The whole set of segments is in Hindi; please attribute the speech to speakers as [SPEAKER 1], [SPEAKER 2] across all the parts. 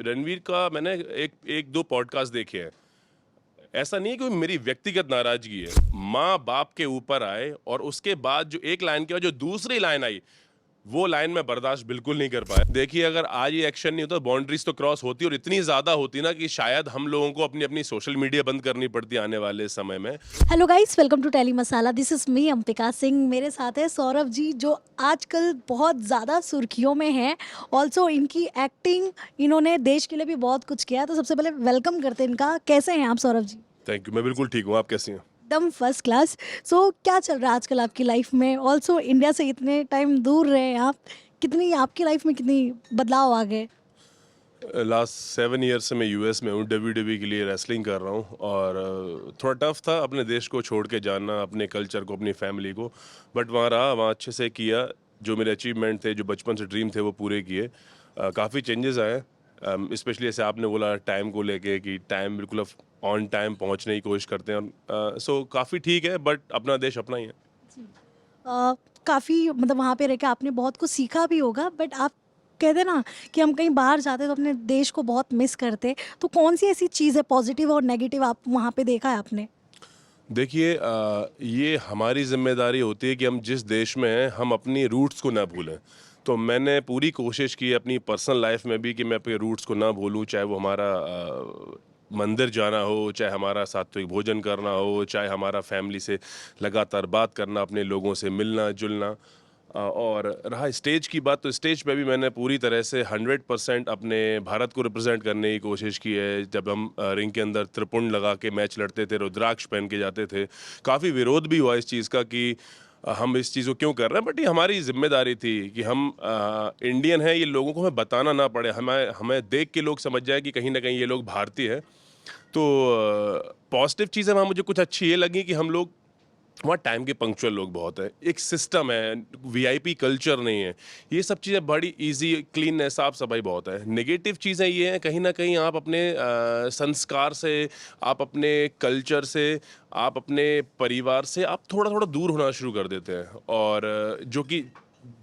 [SPEAKER 1] रणवीर का मैंने एक दो पॉडकास्ट देखे हैं। ऐसा नहीं है कि मेरी व्यक्तिगत नाराजगी है, माँ बाप के ऊपर आए और उसके बाद जो एक लाइन के बाद जो दूसरी लाइन आई, वो लाइन मैं बर्दाश्त बिल्कुल नहीं कर पाया। देखिए, अगर आज ये एक्शन नहीं होता, बाउंड्रीज तो क्रॉस होती और इतनी ज्यादा होती ना कि शायद हम लोगों को अपनी अपनी सोशल मीडिया बंद करनी पड़ती आने वाले समय में।
[SPEAKER 2] Hello guys, welcome to Telly Masala. This is me Ampika Singh. मेरे साथ है सौरभ जी, जो आजकल बहुत ज़्यादा सुर्खियों में हैं। ऑल्सो इनकी एक्टिंग, इन्होंने देश के लिए भी बहुत कुछ किया है। तो सबसे पहले वेलकम करते हैं इनका। कैसे हैं आप सौरभ जी?
[SPEAKER 1] थैंक यू, मैं बिल्कुल ठीक हूँ। आप कैसी हैं?
[SPEAKER 2] एकदम फर्स्ट क्लास। सो क्या चल रहा है आजकल आपकी लाइफ में? ऑल्सो इंडिया से इतने टाइम दूर रहे हैं आप, कितनी आपकी लाइफ में कितनी बदलाव आ गए?
[SPEAKER 1] लास्ट 7 ईयर से मैं यूएस में हूँ, WWE के लिए रेसलिंग कर रहा हूँ और थोड़ा टफ था अपने देश को छोड़ के जाना, अपने कल्चर को, अपनी फैमिली को। बट वहाँ रहा, वहाँ अच्छे से किया। जो मेरे अचीवमेंट थे, जो बचपन से ड्रीम थे, वो पूरे किए। काफ़ी चेंजेस आए, स्पेशली जैसे आपने बोला टाइम को लेके कि टाइम बिल्कुल ऑन टाइम पहुँचने की कोशिश करते हैं। सो काफ़ी ठीक है, बट अपना देश अपना ही है।
[SPEAKER 2] काफ़ी मतलब वहाँ पे रह के आपने बहुत कुछ सीखा भी होगा, बट आप कहते हैं ना कि हम कहीं बाहर जाते हैं तो अपने देश को बहुत मिस करते हैं। तो कौन सी ऐसी चीज़ है पॉजिटिव और नेगेटिव आप वहाँ पे देखा है आपने?
[SPEAKER 1] देखिए, ये हमारी जिम्मेदारी होती है कि हम जिस देश में हैं, हम अपनी रूट्स को ना भूलें। तो मैंने पूरी कोशिश की अपनी पर्सनल लाइफ में भी कि मैं अपने रूट्स को ना भूलूं, चाहे वो हमारा मंदिर जाना हो, चाहे हमारा सात्विक भोजन करना हो, चाहे हमारा फैमिली से लगातार बात करना, अपने लोगों से मिलना जुलना। और रहा स्टेज की बात, तो स्टेज पे भी मैंने पूरी तरह से 100% अपने भारत को रिप्रेजेंट करने की कोशिश की है। जब हम रिंग के अंदर त्रिपुंड लगा के मैच लड़ते थे, रुद्राक्ष पहन के जाते थे, काफ़ी विरोध भी हुआ इस चीज़ का कि हम इस चीज़ को क्यों कर रहे हैं। बट ये हमारी जिम्मेदारी थी कि हम इंडियन हैं, ये लोगों को हमें बताना ना पड़े, हमें हमें देख के लोग समझ जाए कि कहीं ना कहीं ये लोग भारतीय हैं। तो पॉजिटिव चीज़ें वहाँ मुझे कुछ अच्छी ये लगी कि हम लोग वहाँ टाइम के पंक्चुअल लोग बहुत हैं, एक सिस्टम है, वीआईपी कल्चर नहीं है। ये सब चीज़ें बड़ी इजी, क्लीन है, साफ सफाई बहुत है। नेगेटिव चीज़ें ये हैं, कहीं ना कहीं आप अपने संस्कार से, आप अपने कल्चर से, आप अपने परिवार से आप थोड़ा थोड़ा दूर होना शुरू कर देते हैं। और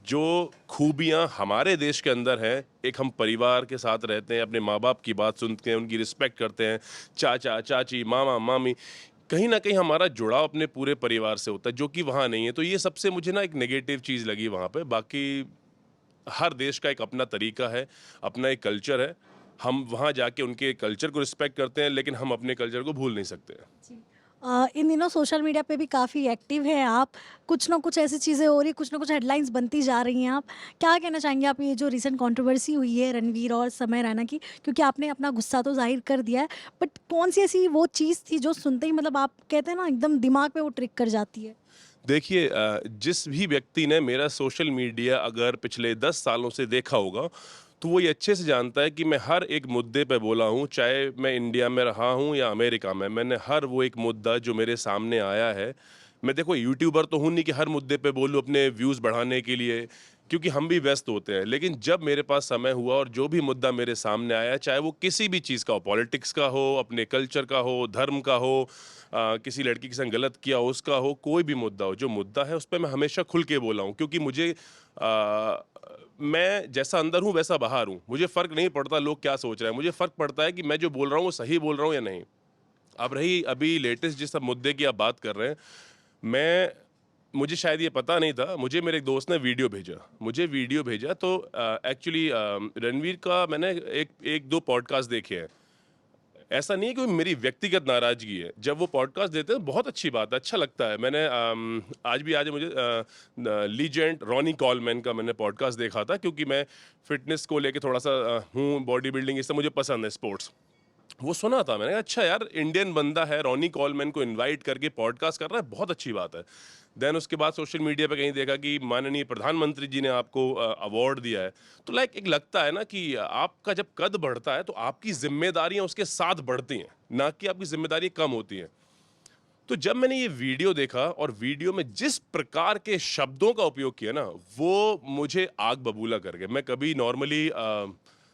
[SPEAKER 1] जो खूबियाँ हमारे देश के अंदर हैं, एक हम परिवार के साथ रहते हैं, अपने माँ बाप की बात सुनते हैं, उनकी रिस्पेक्ट करते हैं, चाचा चाची मामा मामी, कहीं ना कहीं हमारा जुड़ाव अपने पूरे परिवार से होता है, जो कि वहाँ नहीं है। तो ये सबसे मुझे ना एक नेगेटिव चीज़ लगी वहाँ पे। बाकी हर देश का एक अपना तरीका है, अपना एक कल्चर है। हम वहाँ जाके उनके कल्चर को रिस्पेक्ट करते हैं, लेकिन हम अपने कल्चर को भूल नहीं सकते।
[SPEAKER 2] जी। इन दिनों सोशल मीडिया पे भी काफ़ी एक्टिव है आप। कुछ ना कुछ ऐसी चीज़ें हो रही, कुछ ना कुछ हेडलाइंस बनती जा रही हैं। आप क्या कहना चाहेंगे? आप ये जो रिसेंट कंट्रोवर्सी हुई है रणवीर और समय रैना की, क्योंकि आपने अपना गुस्सा तो ज़ाहिर कर दिया है, बट कौन सी ऐसी वो चीज़ थी जो सुनते ही मतलब आप कहते हैं ना एकदम दिमाग पे वो ट्रिक कर जाती है?
[SPEAKER 1] देखिए, जिस भी व्यक्ति ने मेरा सोशल मीडिया अगर पिछले 10 सालों से देखा होगा, तो वो ये अच्छे से जानता है कि मैं हर एक मुद्दे पे बोला हूँ, चाहे मैं इंडिया में रहा हूँ या अमेरिका में। मैंने हर वो एक मुद्दा जो मेरे सामने आया है, मैं देखो यूट्यूबर तो हूँ नहीं कि हर मुद्दे पे बोलूँ अपने व्यूज़ बढ़ाने के लिए, क्योंकि हम भी व्यस्त होते हैं। लेकिन जब मेरे पास समय हुआ और जो भी मुद्दा मेरे सामने आया, चाहे वो किसी भी चीज़ का हो, पॉलिटिक्स का हो, अपने कल्चर का हो, धर्म का हो, किसी लड़की के संग गलत किया हो उसका हो, कोई भी मुद्दा हो, जो मुद्दा है उस पे मैं हमेशा खुल के बोला हूँ। क्योंकि मुझे मैं जैसा अंदर हूँ वैसा बाहर हूँ। मुझे फ़र्क नहीं पड़ता लोग क्या सोच रहे हैं, मुझे फ़र्क पड़ता है कि मैं जो बोल रहा हूँ वो सही बोल रहा हूँ या नहीं। अब रही अभी लेटेस्ट जिस सब मुद्दे की आप बात कर रहे हैं, मैं मुझे शायद ये पता नहीं था, मुझे मेरे एक दोस्त ने वीडियो भेजा। तो एक्चुअली रणवीर का मैंने एक दो पॉडकास्ट देखे हैं। ऐसा नहीं है कि मेरी व्यक्तिगत नाराजगी है, जब वो पॉडकास्ट देते हैं बहुत अच्छी बात है, अच्छा लगता है। मैंने आज मुझे लीजेंड रॉनी कॉलमैन का मैंने पॉडकास्ट देखा था, क्योंकि मैं फिटनेस को लेके थोड़ा सा हूँ, बॉडी बिल्डिंग ये सब मुझे पसंद है, स्पोर्ट्स। वो सुना था मैंने कहा, अच्छा यार, इंडियन बंदा है, रॉनी कॉलमैन को इनवाइट करके पॉडकास्ट कर रहा है, बहुत अच्छी बात है। देन उसके बाद सोशल मीडिया पे कहीं देखा कि माननीय प्रधानमंत्री जी ने आपको अवार्ड दिया है। तो लाइक एक लगता है ना कि आपका जब कद बढ़ता है तो आपकी जिम्मेदारियां उसके साथ बढ़ती हैं, ना कि आपकी जिम्मेदारियां कम होती हैं। तो जब मैंने ये वीडियो देखा और वीडियो में जिस प्रकार के शब्दों का उपयोग किया ना, वो मुझे आग बबूला कर गए। मैं कभी नॉर्मली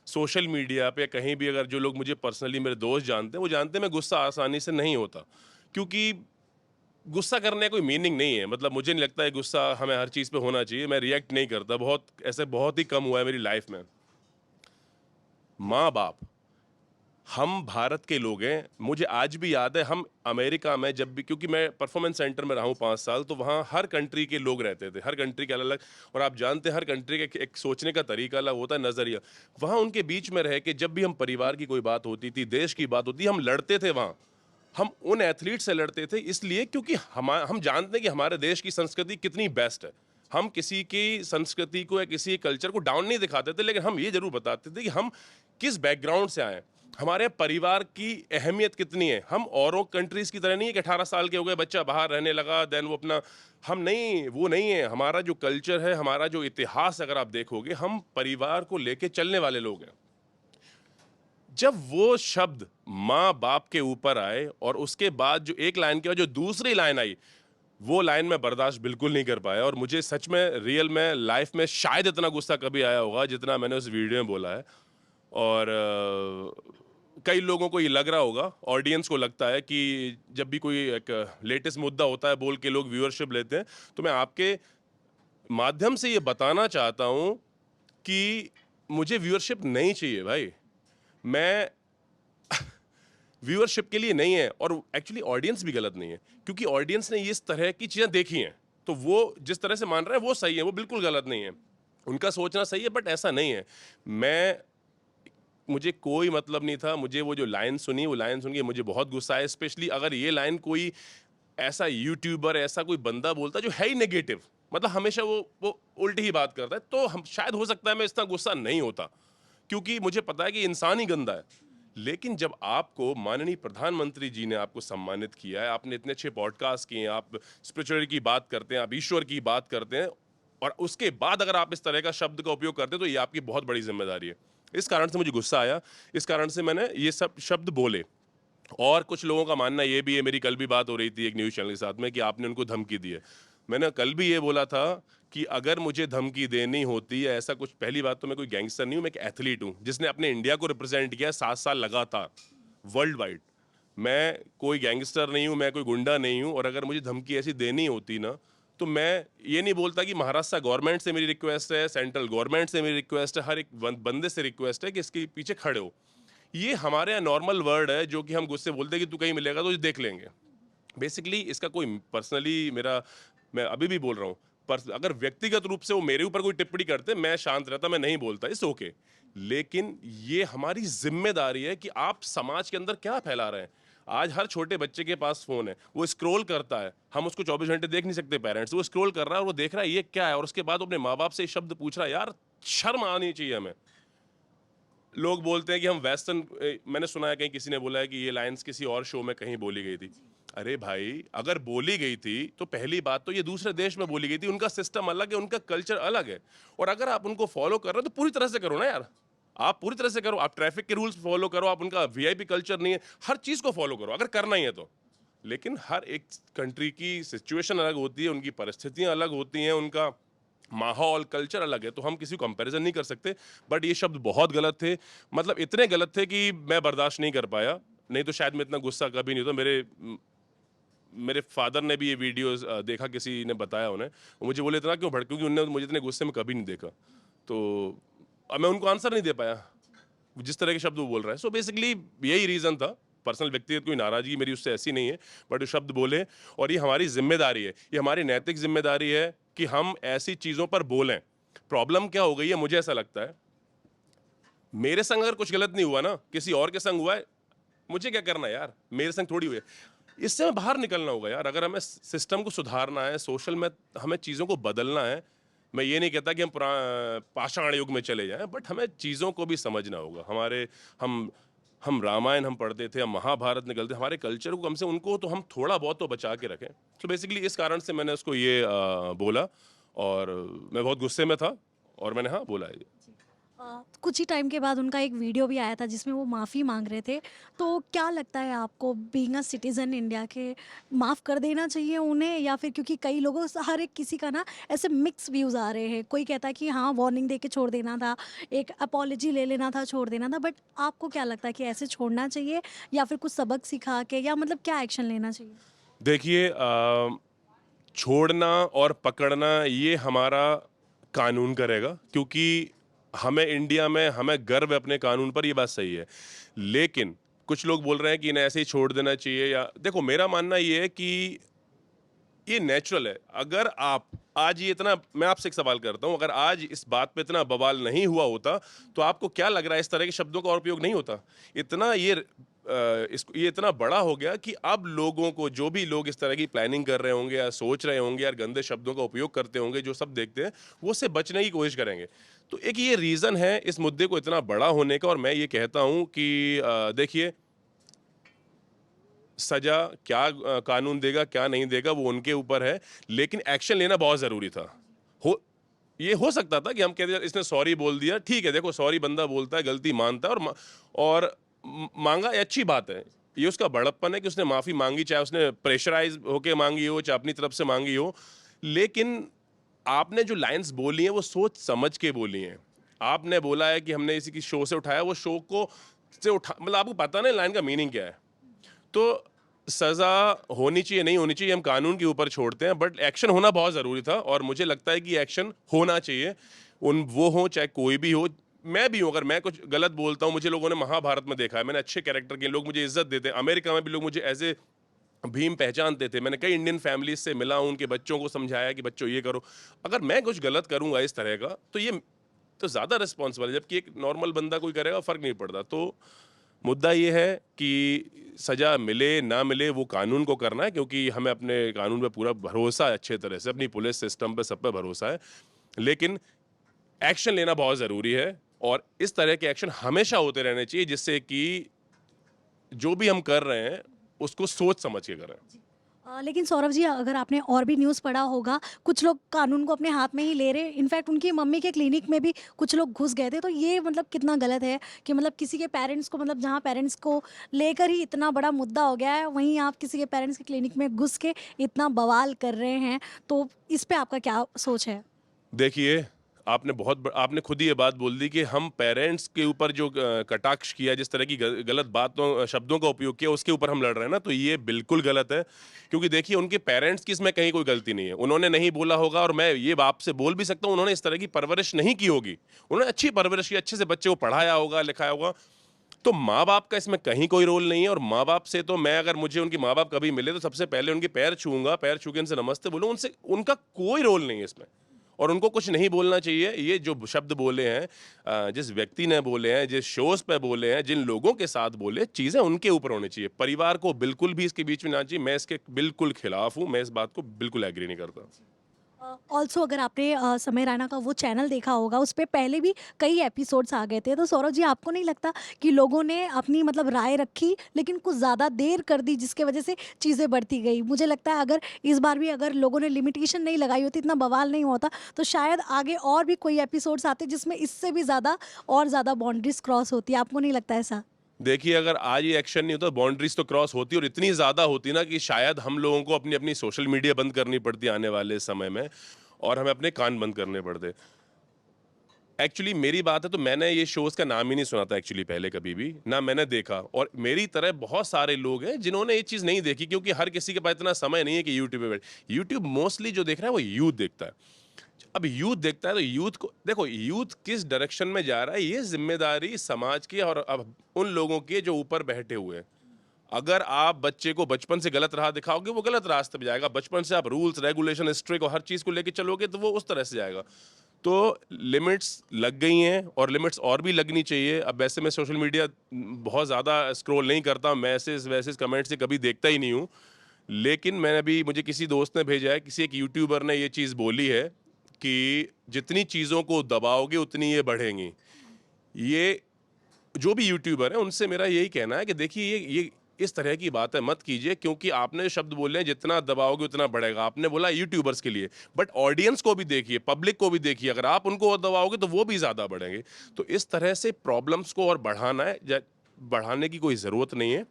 [SPEAKER 1] सोशल मीडिया पे कहीं भी, अगर जो लोग मुझे पर्सनली मेरे दोस्त जानते हैं, वो जानते हैं मैं गुस्सा आसानी से नहीं होता, क्योंकि गुस्सा करने का कोई मीनिंग नहीं है। मतलब मुझे नहीं लगता है गुस्सा हमें हर चीज़ पे होना चाहिए। मैं रिएक्ट नहीं करता, बहुत ऐसे बहुत ही कम हुआ है मेरी लाइफ में। माँ बाप, हम भारत के लोग हैं। मुझे आज भी याद है, हम अमेरिका में जब भी, क्योंकि मैं परफॉर्मेंस सेंटर में रहा हूँ 5 साल, तो वहाँ हर कंट्री के लोग रहते थे, हर कंट्री के अलग अलग। और आप जानते हैं हर कंट्री का एक सोचने का तरीका अलग होता है, नज़रिया। वहाँ उनके बीच में रह के जब भी हम परिवार की कोई बात होती थी, देश की बात होती, हम लड़ते थे वहाँ। हम उन एथलीट से लड़ते थे इसलिए क्योंकि हम जानते हैं कि हमारे देश की संस्कृति कितनी बेस्ट है। हम किसी की संस्कृति को या किसी कल्चर को डाउन नहीं दिखाते थे, लेकिन हम ये जरूर बताते थे कि हम किस बैकग्राउंड से आए हैं, हमारे परिवार की अहमियत कितनी है। हम औरों कंट्रीज की तरह नहीं है कि 18 साल के हो गए बच्चा बाहर रहने लगा देन वो अपना, हम नहीं, वो नहीं है। हमारा जो कल्चर है, हमारा जो इतिहास अगर आप देखोगे, हम परिवार को लेके चलने वाले लोग हैं। जब वो शब्द माँ बाप के ऊपर आए और उसके बाद जो एक लाइन के बाद जो दूसरी लाइन आई, वो लाइन मैं बर्दाश्त बिल्कुल नहीं कर पाया। और मुझे सच में रियल में लाइफ में शायद इतना गुस्सा कभी आया होगा जितना मैंने उस वीडियो में बोला है। और कई लोगों को ये लग रहा होगा, ऑडियंस को लगता है कि जब भी कोई एक लेटेस्ट मुद्दा होता है बोल के लोग व्यूअरशिप लेते हैं। तो मैं आपके माध्यम से ये बताना चाहता हूँ कि मुझे व्यूअरशिप नहीं चाहिए भाई। मैं व्यूअरशिप के लिए नहीं है, और एक्चुअली ऑडियंस भी गलत नहीं है, क्योंकि ऑडियंस ने इस तरह की चीज़ें देखी हैं, तो वो जिस तरह से मान रहे हैं वो सही है, वो बिल्कुल गलत नहीं है। उनका सोचना सही है, बट ऐसा नहीं है। मुझे कोई मतलब नहीं था। मुझे वो जो लाइन सुनी, वो लाइन सुन के मुझे बहुत गुस्सा आया, स्पेशली अगर ये लाइन कोई ऐसा यूट्यूबर, ऐसा कोई बंदा बोलता जो है ही नेगेटिव, मतलब हमेशा वो उल्टी ही बात करता है, तो हम शायद हो सकता है मैं इतना गुस्सा नहीं होता, क्योंकि मुझे पता है कि इंसान ही गंदा है। लेकिन जब आपको माननीय प्रधानमंत्री जी ने आपको सम्मानित किया है, आपने इतने अच्छे पॉडकास्ट किए हैं, आप स्पिरिचुअलिटी की बात करते हैं, आप ईश्वर की बात करते हैं, और उसके बाद अगर आप इस तरह का शब्द का उपयोग करते हैं, तो ये आपकी बहुत बड़ी जिम्मेदारी है। इस कारण से मुझे गुस्सा आया, इस कारण से मैंने ये सब शब्द बोले। और कुछ लोगों का मानना ये भी है, मेरी कल भी बात हो रही थी एक न्यूज़ चैनल के साथ में, कि आपने उनको धमकी दी है। मैंने कल भी ये बोला था कि अगर मुझे धमकी देनी होती है ऐसा कुछ, पहली बात तो मैं कोई गैंगस्टर नहीं हूँ, मैं एक एथलीट हूँ जिसने अपने इंडिया को रिप्रेजेंट किया 7 साल लगातार वर्ल्ड वाइड। मैं कोई गैंगस्टर नहीं हूँ, मैं कोई गुंडा नहीं हूँ। और अगर मुझे धमकी ऐसी देनी होती ना, तो मैं ये नहीं बोलता कि महाराष्ट्र गवर्नमेंट से मेरी रिक्वेस्ट है, सेंट्रल गवर्नमेंट से मेरी रिक्वेस्ट है, हर एक बंदे से रिक्वेस्ट है कि इसके पीछे खड़े हो। ये हमारे यहाँ नॉर्मल वर्ड है जो कि हम गुस्से बोलते हैं कि तू कहीं मिलेगा तो देख लेंगे। बेसिकली इसका कोई पर्सनली मेरा, मैं अभी भी बोल रहा हूँ, पर अगर व्यक्तिगत रूप से वो मेरे ऊपर कोई टिप्पणी करते, मैं शांत रहता, मैं नहीं बोलता, इट्स ओके। लेकिन ये हमारी जिम्मेदारी है कि आप समाज के अंदर क्या फैला रहे हैं। आज हर छोटे बच्चे के पास फोन है, वो स्क्रॉल करता है, हम उसको 24 घंटे देख नहीं सकते पेरेंट्स, वो स्क्रॉल कर रहा है और वो देख रहा है ये क्या है, और उसके बाद अपने माँ बाप से ये शब्द पूछ रहा है। यार शर्म आनी चाहिए हमें। लोग बोलते हैं कि हम वेस्टर्न, मैंने सुना है कहीं किसी ने बोला है कि ये लाइंस किसी और शो में कहीं बोली गई थी। अरे भाई, अगर बोली गई थी तो पहली बात तो ये दूसरे देश में बोली गई थी, उनका सिस्टम अलग है, उनका कल्चर अलग है। और अगर आप उनको फॉलो कर रहे हो तो पूरी तरह से करो ना यार, आप पूरी तरह से करो। आप ट्रैफिक के रूल्स फॉलो करो, आप उनका वीआईपी कल्चर नहीं है, हर चीज़ को फॉलो करो अगर करना ही है तो। लेकिन हर एक कंट्री की सिचुएशन अलग होती है, उनकी परिस्थितियां अलग होती हैं, उनका माहौल कल्चर अलग है, तो हम किसी को कंपैरिजन नहीं कर सकते। बट ये शब्द बहुत गलत थे, मतलब इतने गलत थे कि मैं बर्दाश्त नहीं कर पाया। नहीं तो शायद मैं इतना गुस्सा कभी नहीं होता। मेरे फादर ने भी ये वीडियोस देखा, किसी ने बताया उन्हें, वो मुझे बोले इतना क्यों भड़क, क्योंकि उन्होंने मुझे इतने गुस्से में कभी नहीं देखा। तो अब मैं उनको आंसर नहीं दे पाया जिस तरह के शब्द वो बोल रहा है। सो बेसिकली यही रीज़न था। पर्सनल व्यक्तिगत कोई नाराजगी मेरी उससे ऐसी नहीं है, बट वो शब्द बोले, और ये हमारी जिम्मेदारी है, ये हमारी नैतिक जिम्मेदारी है कि हम ऐसी चीज़ों पर बोलें। प्रॉब्लम क्या हो गई है, मुझे ऐसा लगता है, मेरे संग अगर कुछ गलत नहीं हुआ ना, किसी और के संग हुआ है, मुझे क्या करना है यार, मेरे संग थोड़ी हुई है। इससे हमें बाहर निकलना होगा यार। अगर हमें सिस्टम को सुधारना है, सोशल में हमें चीज़ों को बदलना है। मैं ये नहीं कहता कि हम पाषाण युग में चले जाएं, बट हमें चीज़ों को भी समझना होगा। हम रामायण हम पढ़ते थे, हम महाभारत निकलते, हमारे कल्चर को कम से उनको तो हम थोड़ा बहुत तो बचा के रखें। तो बेसिकली इस कारण से मैंने उसको ये बोला, और मैं बहुत गुस्से में था और मैंने हाँ बोला है।
[SPEAKER 2] कुछ ही टाइम के बाद उनका एक वीडियो भी आया था जिसमें वो माफ़ी मांग रहे थे। तो क्या लगता है आपको, बीइंग अ सिटीज़न इंडिया के, माफ़ कर देना चाहिए उन्हें, या फिर क्योंकि कई लोगों से, हर एक किसी का ना ऐसे मिक्स व्यूज़ आ रहे हैं। कोई कहता है कि हाँ, वार्निंग दे के छोड़ देना था, एक अपॉलॉजी ले लेना था, छोड़ देना था। बट आपको क्या लगता है कि ऐसे छोड़ना चाहिए, या फिर कुछ सबक सिखा के, या मतलब क्या एक्शन लेना चाहिए?
[SPEAKER 1] देखिए, छोड़ना और पकड़ना ये हमारा कानून करेगा, क्योंकि हमें इंडिया में हमें गर्व है अपने कानून पर, ये बात सही है। लेकिन कुछ लोग बोल रहे हैं कि इन्हें ऐसे ही छोड़ देना चाहिए, या देखो मेरा मानना ये है कि ये नेचुरल है। अगर आप आज ये इतना, मैं आपसे एक सवाल करता हूं, अगर आज इस बात पे इतना बवाल नहीं हुआ होता तो आपको क्या लग रहा है इस तरह के शब्दों का और उपयोग नहीं होता? इतना ये इतना बड़ा हो गया कि अब लोगों को, जो भी लोग इस तरह की प्लानिंग कर रहे होंगे या सोच रहे होंगे या गंदे शब्दों का उपयोग करते होंगे, जो सब देखते हैं वो उससे बचने की कोशिश करेंगे। तो एक ये रीजन है इस मुद्दे को इतना बड़ा होने का। और मैं ये कहता हूं कि देखिए, सजा क्या कानून देगा क्या नहीं देगा वो उनके ऊपर है, लेकिन एक्शन लेना बहुत ज़रूरी था। हो ये हो सकता था कि हम कहते इसने सॉरी बोल दिया, ठीक है, देखो सॉरी बंदा बोलता है, गलती मानता है और मांगा, ये अच्छी बात है। ये उसका बड़प्पन है कि उसने माफ़ी मांगी, चाहे उसने प्रेशराइज होके मांगी हो, चाहे अपनी तरफ से मांगी हो। लेकिन आपने जो लाइंस बोली हैं वो सोच समझ के बोली हैं। आपने बोला है कि हमने इसी की शो से उठाया, वो शो को से उठा, मतलब आपको पता नहीं लाइन का मीनिंग क्या है। तो सज़ा होनी चाहिए नहीं होनी चाहिए हम कानून के ऊपर छोड़ते हैं, बट एक्शन होना बहुत ज़रूरी था और मुझे लगता है कि एक्शन होना चाहिए। वो हो चाहे कोई भी हो, मैं भी हूँ, अगर मैं कुछ गलत बोलता हूँ, मुझे लोगों ने महाभारत में देखा है, मैंने अच्छे कैरेक्टर के लोग मुझे इज्जत देते हैं, अमेरिका में भी लोग मुझे एज ए भीम पहचानते थे। मैंने कई इंडियन फैमिलीज से मिला हूँ, उनके बच्चों को समझाया कि बच्चों ये करो। अगर मैं कुछ गलत करूँगा इस तरह का तो ये तो ज़्यादा रिस्पॉन्सिबल है, जबकि एक नॉर्मल बंदा कोई करेगा फ़र्क नहीं पड़ता। तो मुद्दा ये है कि सज़ा मिले ना मिले वो कानून को करना है, क्योंकि हमें अपने कानून पे पूरा भरोसा है, अच्छे तरह से अपनी पुलिस सिस्टम पे सब पे भरोसा है। लेकिन एक्शन लेना बहुत ज़रूरी है और इस तरह के एक्शन हमेशा होते रहने चाहिए, जिससे कि जो भी हम कर रहे हैं उसको सोच समझ के करें।
[SPEAKER 2] लेकिन सौरभ जी, अगर आपने और भी न्यूज़ पढ़ा होगा, कुछ लोग कानून को अपने हाथ में ही ले रहे, इनफैक्ट उनकी मम्मी के क्लिनिक में भी कुछ लोग घुस गए थे। तो ये मतलब कितना गलत है कि मतलब किसी के पेरेंट्स को, मतलब जहाँ पेरेंट्स को लेकर ही इतना बड़ा मुद्दा हो गया है, वहीं आप किसी के पेरेंट्स के क्लिनिक में घुस के इतना बवाल कर रहे हैं। तो इस पे आपका क्या सोच है?
[SPEAKER 1] देखिए, आपने खुद ही ये बात बोल दी कि हम पेरेंट्स के ऊपर जो कटाक्ष किया, जिस तरह की गलत बातों शब्दों का उपयोग किया, उसके ऊपर हम लड़ रहे हैं ना, तो ये बिल्कुल गलत है। क्योंकि देखिए, उनके पेरेंट्स की इसमें कहीं कोई गलती नहीं है। उन्होंने नहीं बोला होगा, और मैं ये आपसे बोल भी सकता हूँ, उन्होंने इस तरह की परवरिश नहीं की होगी। उन्होंने अच्छी परवरिश की, अच्छे से बच्चे को पढ़ाया होगा, लिखाया होगा। तो माँ-बाप का इसमें कहीं कोई रोल नहीं है। और माँ-बाप से तो मैं, अगर मुझे उनके माँ-बाप कभी मिले तो सबसे पहले उनके पैर छूऊँगा, पैर छू के उनसे नमस्ते बोलूँ, उनसे उनका कोई रोल नहीं है इसमें। और उनको कुछ नहीं बोलना चाहिए। ये जो शब्द बोले हैं, जिस व्यक्ति ने बोले हैं, जिस शोज़ पे बोले हैं, जिन लोगों के साथ बोले, चीज़ें उनके ऊपर होनी चाहिए। परिवार को बिल्कुल भी इसके बीच में ना आना चाहिए। मैं इसके बिल्कुल खिलाफ हूँ, मैं इस बात को बिल्कुल एग्री नहीं करता।
[SPEAKER 2] ऑल्सो अगर आपने समय रैना का वो चैनल देखा होगा, उस पे पहले भी कई एपिसोड्स आ गए थे। तो सौरभ जी, आपको नहीं लगता कि लोगों ने अपनी मतलब राय रखी लेकिन कुछ ज़्यादा देर कर दी, जिसके वजह से चीज़ें बढ़ती गई? मुझे लगता है अगर इस बार भी अगर लोगों ने लिमिटेशन नहीं लगाई होती, इतना बवाल नहीं होता, तो शायद आगे और भी कोई एपिसोड्स आते जिसमें इससे भी ज़्यादा और ज़्यादा बाउंड्रीज क्रॉस होती है। आपको नहीं लगता ऐसा?
[SPEAKER 1] देखिए, अगर आज ये एक्शन नहीं होता, बाउंड्रीज तो क्रॉस होती और इतनी ज़्यादा होती ना कि शायद हम लोगों को अपनी अपनी सोशल मीडिया बंद करनी पड़ती आने वाले समय में, और हमें अपने कान बंद करने पड़ते। एक्चुअली मेरी बात है तो मैंने ये शोज़ का नाम ही नहीं सुना था एक्चुअली पहले कभी भी, ना मैंने देखा। और मेरी तरह बहुत सारे लोग हैं जिन्होंने ये चीज़ नहीं देखी, क्योंकि हर किसी के पास इतना समय नहीं है कि यूट्यूब पे बैठ, यूट्यूब मोस्टली जो देख रहा है वो यूथ देखता है। अब यूथ देखता है तो यूथ को देखो, यूथ किस डायरेक्शन में जा रहा है, ये जिम्मेदारी समाज की और अब उन लोगों की है जो ऊपर बैठे हुए हैं। अगर आप बच्चे को बचपन से गलत राह दिखाओगे, वो गलत रास्ते पे जाएगा। बचपन से आप रूल्स रेगुलेशन स्ट्रिक्ट और हर चीज़ को लेके चलोगे तो वो उस तरह से जाएगा। तो लिमिट्स लग गई हैं और लिमिट्स और भी लगनी चाहिए। अब वैसे मैं सोशल मीडिया बहुत ज़्यादा स्क्रॉल नहीं करता, मैसेज वैसेज कमेंट्स से कभी देखता ही नहीं हूँ। लेकिन मैंने अभी, मुझे किसी दोस्त ने भेजा है, किसी एक यूट्यूबर ने ये चीज़ बोली है कि जितनी चीज़ों को दबाओगे उतनी ये बढ़ेंगी। ये जो भी यूट्यूबर है उनसे मेरा यही कहना है कि देखिए, ये इस तरह की बातें मत कीजिए, क्योंकि आपने शब्द बोले हैं जितना दबाओगे उतना बढ़ेगा। आपने बोला यूट्यूबर्स के लिए, बट ऑडियंस को भी देखिए, पब्लिक को भी देखिए। अगर आप उनको और दबाओगे तो वो भी ज़्यादा बढ़ेंगे। तो इस तरह से प्रॉब्लम्स को और बढ़ाना है, बढ़ाने की कोई ज़रूरत नहीं है।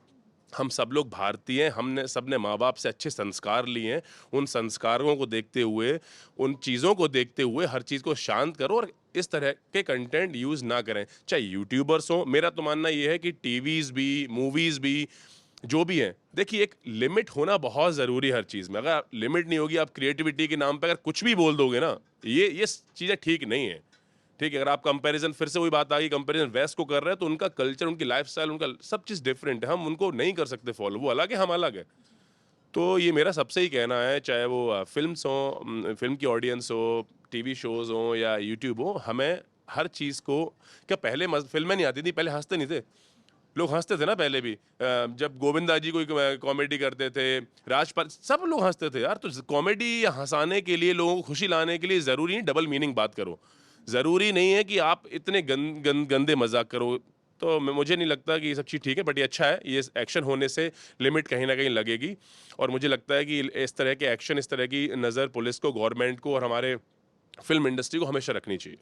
[SPEAKER 1] हम सब लोग भारतीय हैं, हमने सबने माँ-बाप से अच्छे संस्कार लिए हैं। उन संस्कारों को देखते हुए, उन चीज़ों को देखते हुए हर चीज़ को शांत करो और इस तरह के कंटेंट यूज़ ना करें, चाहे यूट्यूबर्स हों। मेरा तो मानना ये है कि टीवीज़ भी, मूवीज़ भी, जो भी हैं, देखिए एक लिमिट होना बहुत ज़रूरी है हर चीज़ में। अगर लिमिट नहीं होगी, आप क्रिएटिविटी के नाम पे अगर कुछ भी बोल दोगे ना, ये चीज़ें ठीक नहीं है। ठीक है, अगर आप कंपैरिजन, फिर से वही बात आ गई, कंपैरिजन वेस्ट को कर रहे हैं तो उनका कल्चर, उनकी लाइफस्टाइल, उनका सब चीज़ डिफरेंट है, हम उनको नहीं कर सकते फॉलो, वो अलग है, हम अलग है। तो ये मेरा सबसे ही कहना है, चाहे वो फ़िल्म्स हों, फ़िल्म की ऑडियंस हो, टीवी शोज़ हों या यूट्यूब हो, हमें हर चीज़ को, क्या पहले फ़िल्में नहीं आती थी, पहले हँसते नहीं थे? लोग हँसते थे ना पहले भी। जब गोविंदा जी कोई कॉमेडी करते थे, राजपाल, सब लोग हँसते थे यार। तो कॉमेडी या हँसाने के लिए, लोगों को खुशी लाने के लिए ज़रूरी नहीं डबल मीनिंग बात करो। ज़रूरी नहीं है कि आप इतने गंदे मज़ाक करो। तो मुझे नहीं लगता कि ये सब चीज़ ठीक है, बट ये अच्छा है, ये एक्शन होने से लिमिट कहीं न कहीं लगेगी। और मुझे लगता है कि इस तरह के एक्शन, इस तरह की नज़र पुलिस को, गवर्नमेंट को और हमारे फ़िल्म इंडस्ट्री को हमेशा रखनी चाहिए।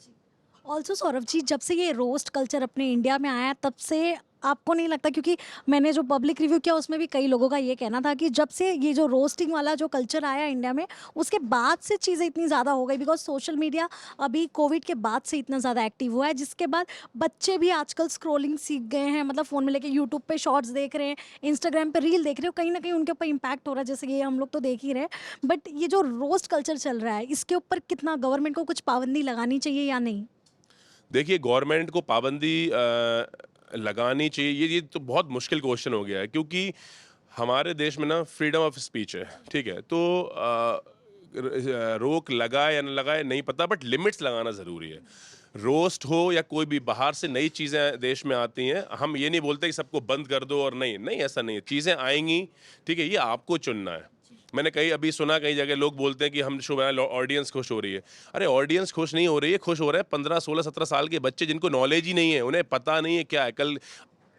[SPEAKER 2] ऑल्सो सौरभ जी, जब से ये रोस्ट कल्चर अपने इंडिया में आया तब से आपको नहीं लगता, क्योंकि मैंने जो पब्लिक रिव्यू किया उसमें भी कई लोगों का ये कहना था कि जब से ये जो रोस्टिंग वाला जो कल्चर आया इंडिया में, उसके बाद से चीज़ें इतनी ज़्यादा हो गई, बिकॉज सोशल मीडिया अभी कोविड के बाद से इतना ज़्यादा एक्टिव हुआ है, जिसके बाद बच्चे भी आजकल स्क्रोलिंग सीख गए हैं, मतलब फ़ोन में लेके यूट्यूब पे शॉर्ट्स देख रहे हैं, इंस्टाग्राम पे रील देख रहे हो, कहीं ना कहीं उनके ऊपर इम्पैक्ट हो रहा है, जैसे कि ये हम लोग तो देख ही रहे हैं। बट ये जो रोस्ट कल्चर चल रहा है, इसके ऊपर कितना गवर्नमेंट को कुछ पाबंदी लगानी चाहिए या नहीं?
[SPEAKER 1] देखिए, गवर्नमेंट को पाबंदी लगानी चाहिए, ये तो बहुत मुश्किल क्वेश्चन हो गया है, क्योंकि हमारे देश में ना फ्रीडम ऑफ स्पीच है, ठीक है? तो रोक लगाए या न लगाए नहीं पता, बट लिमिट्स लगाना ज़रूरी है। रोस्ट हो या कोई भी बाहर से नई चीज़ें देश में आती हैं, हम ये नहीं बोलते कि सबको बंद कर दो, और नहीं, नहीं ऐसा नहीं है, चीज़ें आएँगी, ठीक है? ये आपको चुनना है। मैंने कहीं अभी सुना, कई जगह लोग बोलते हैं कि हम शो बनाए, ऑडियंस खुश हो रही है। अरे ऑडियंस खुश नहीं हो रही है, खुश हो रहे हैं 15, 16, 17 साल के बच्चे, जिनको नॉलेज ही नहीं है, उन्हें पता नहीं है क्या है। कल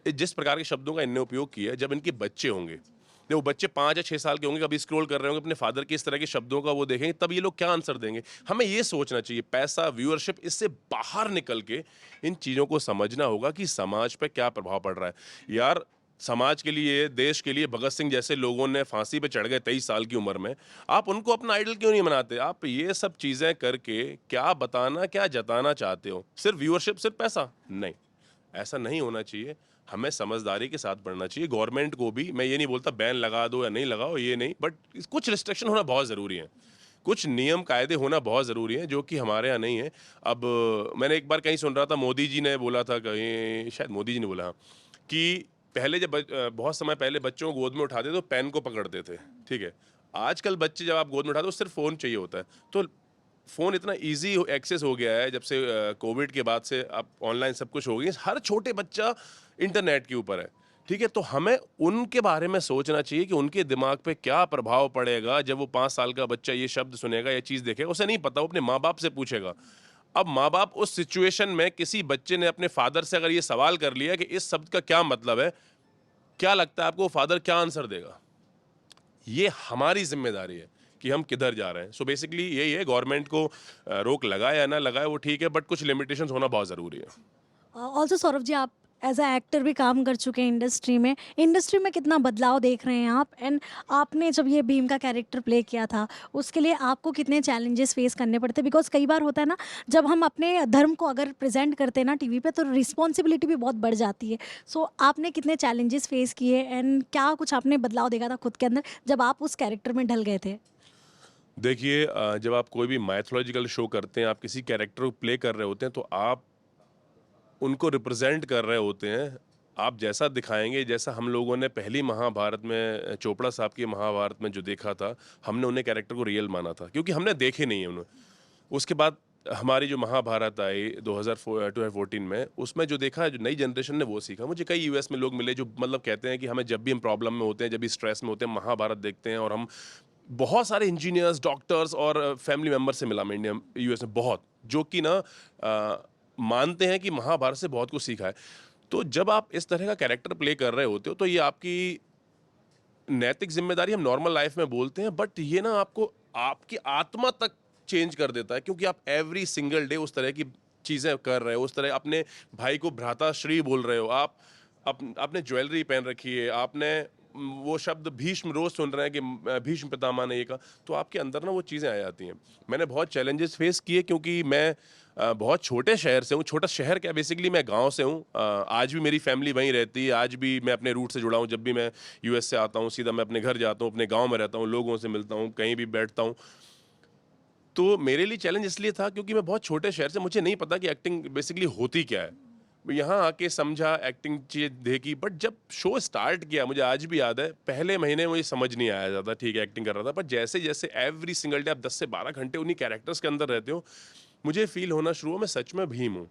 [SPEAKER 1] जिस प्रकार के शब्दों का इनने उपयोग किया है, जब इनके बच्चे होंगे, जब वो बच्चे 5 या 6 साल के होंगे, कभी स्क्रॉल कर रहे होंगे अपने फादर के इस तरह के शब्दों का, वो देखेंगे, तब ये लोग क्या आंसर देंगे। हमें ये सोचना चाहिए, पैसा, व्यूअरशिप, इससे बाहर निकल के इन चीज़ों को समझना होगा कि समाज पे क्या प्रभाव पड़ रहा है। यार, समाज के लिए, देश के लिए भगत सिंह जैसे लोगों ने फांसी पे चढ़ गए 23 साल की उम्र में, आप उनको अपना आइडल क्यों नहीं बनाते? आप ये सब चीज़ें करके क्या बताना, क्या जताना चाहते हो? सिर्फ व्यूअरशिप, सिर्फ पैसा? नहीं, ऐसा नहीं होना चाहिए। हमें समझदारी के साथ बढ़ना चाहिए। गवर्नमेंट को भी, मैं ये नहीं बोलता बैन लगा दो या नहीं लगाओ, ये नहीं, बट कुछ रिस्ट्रिक्शन होना बहुत ज़रूरी है। कुछ नियम कायदे होना बहुत ज़रूरी है, जो कि हमारे यहाँ नहीं है। अब मैंने एक बार कहीं सुन रहा था, मोदी जी ने बोला था कहीं, शायद मोदी जी ने बोला, कि पहले जब बहुत समय पहले बच्चों को गोद में उठाते तो पेन को पकड़ते थे, ठीक है? आजकल बच्चे जब आप गोद में उठाते हो, सिर्फ फ़ोन चाहिए होता है। तो फ़ोन इतना ईज़ी एक्सेस हो गया है, जब से कोविड के बाद से अब ऑनलाइन सब कुछ हो गया है, हर छोटे बच्चा इंटरनेट के ऊपर है, ठीक है? तो हमें उनके बारे में सोचना चाहिए कि उनके दिमाग पे क्या प्रभाव पड़ेगा जब वो 5 साल का बच्चा ये शब्द सुनेगा, ये चीज़ देखेगा। उसे नहीं पता, वो अपने माँ-बाप से पूछेगा। अब माँ-बाप उस सिचुएशन में, किसी बच्चे ने अपने फादर से अगर ये सवाल कर लिया कि इस शब्द का क्या मतलब है, क्या लगता है आपको फादर क्या आंसर देगा? ये हमारी ज़िम्मेदारी है कि हम किधर जा रहे हैं। सो बेसिकली यही है, गवर्नमेंट को रोक लगाए या ना लगाए वो ठीक है, बट कुछ लिमिटेशंस होना बहुत ज़रूरी है।
[SPEAKER 2] ऑल्सो सौरभ जी, आप एज अ एक्टर भी काम कर चुके हैं इंडस्ट्री में कितना बदलाव देख रहे हैं आप? एंड आपने जब ये भीम का कैरेक्टर प्ले किया था, उसके लिए आपको कितने चैलेंजेस फेस करने पड़ते? बिकॉज कई बार होता है ना, जब हम अपने धर्म को अगर प्रेजेंट करते हैं ना टीवी पे, तो रिस्पॉन्सिबिलिटी भी बहुत बढ़ जाती है। सो आपने कितने चैलेंजेस फेस किए, एंड क्या कुछ आपने बदलाव देखा था खुद के अंदर जब आप उस कैरेक्टर में ढल गए थे?
[SPEAKER 1] देखिए, जब आप कोई भी माइथोलॉजिकल शो करते हैं, आप किसी कैरेक्टर को प्ले कर रहे होते हैं, तो आप उनको रिप्रेजेंट कर रहे होते हैं। आप जैसा दिखाएँगे, जैसा हम लोगों ने पहली महाभारत में, चोपड़ा साहब की महाभारत में जो देखा था, हमने उन्हें कैरेक्टर को रियल माना था, क्योंकि हमने देखे नहीं है उन्हें। उसके बाद हमारी जो महाभारत आई 2014 में, उसमें जो देखा, जो नई जनरेशन ने वो सीखा। मुझे कई यूएस में लोग मिले जो मतलब कहते हैं कि हमें जब भी हम प्रॉब्लम में होते हैं, जब भी स्ट्रेस में होते हैं, महाभारत देखते हैं, और हम बहुत सारे इंजीनियर्स, डॉक्टर्स और फैमिली मेंबर से मिला मैं इंडिया यूएस में बहुत, जो कि ना मानते हैं कि महाभारत से बहुत कुछ सीखा है। तो जब आप इस तरह का कैरेक्टर प्ले कर रहे होते हो, तो ये आपकी नैतिक जिम्मेदारी हम नॉर्मल लाइफ में बोलते हैं, बट ये ना आपको आपकी आत्मा तक चेंज कर देता है, क्योंकि आप एवरी सिंगल डे उस तरह की चीज़ें कर रहे हो, उस तरह अपने भाई को भ्राताश्री बोल रहे हो, आप आपने ज्वेलरी पहन रखी है, आपने वो शब्द भीष्म रोज सुन रहे हैं कि भीष्म पितामह ने ये कहा, तो आपके अंदर ना वो चीज़ें आ जाती हैं। मैंने बहुत चैलेंजेस फेस किए, क्योंकि मैं बहुत छोटे शहर से हूँ। छोटा शहर क्या, बेसिकली मैं गांव से हूँ। आज भी मेरी फैमिली वहीं रहती है, आज भी मैं अपने रूट से जुड़ा हूँ। जब भी मैं यूएस से आता हूँ, सीधा मैं अपने घर जाता हूँ, अपने गांव में रहता हूँ, लोगों से मिलता हूँ, कहीं भी बैठता हूँ। तो मेरे लिए चैलेंज इसलिए था क्योंकि मैं बहुत छोटे शहर से, मुझे नहीं पता कि एक्टिंग बेसिकली होती क्या है। यहाँ आके समझा, एक्टिंग चीज़ देखी, बट जब शो स्टार्ट किया, मुझे आज भी याद है, पहले महीने मुझे समझ नहीं आया ज़्यादा, ठीक है एक्टिंग कर रहा था, पर जैसे जैसे एवरी सिंगल डे आप 10 से 12 घंटे उन्हीं कैरेक्टर्स के अंदर रहते हो, मुझे फील होना शुरू हुआ मैं सच में भीम हूँ।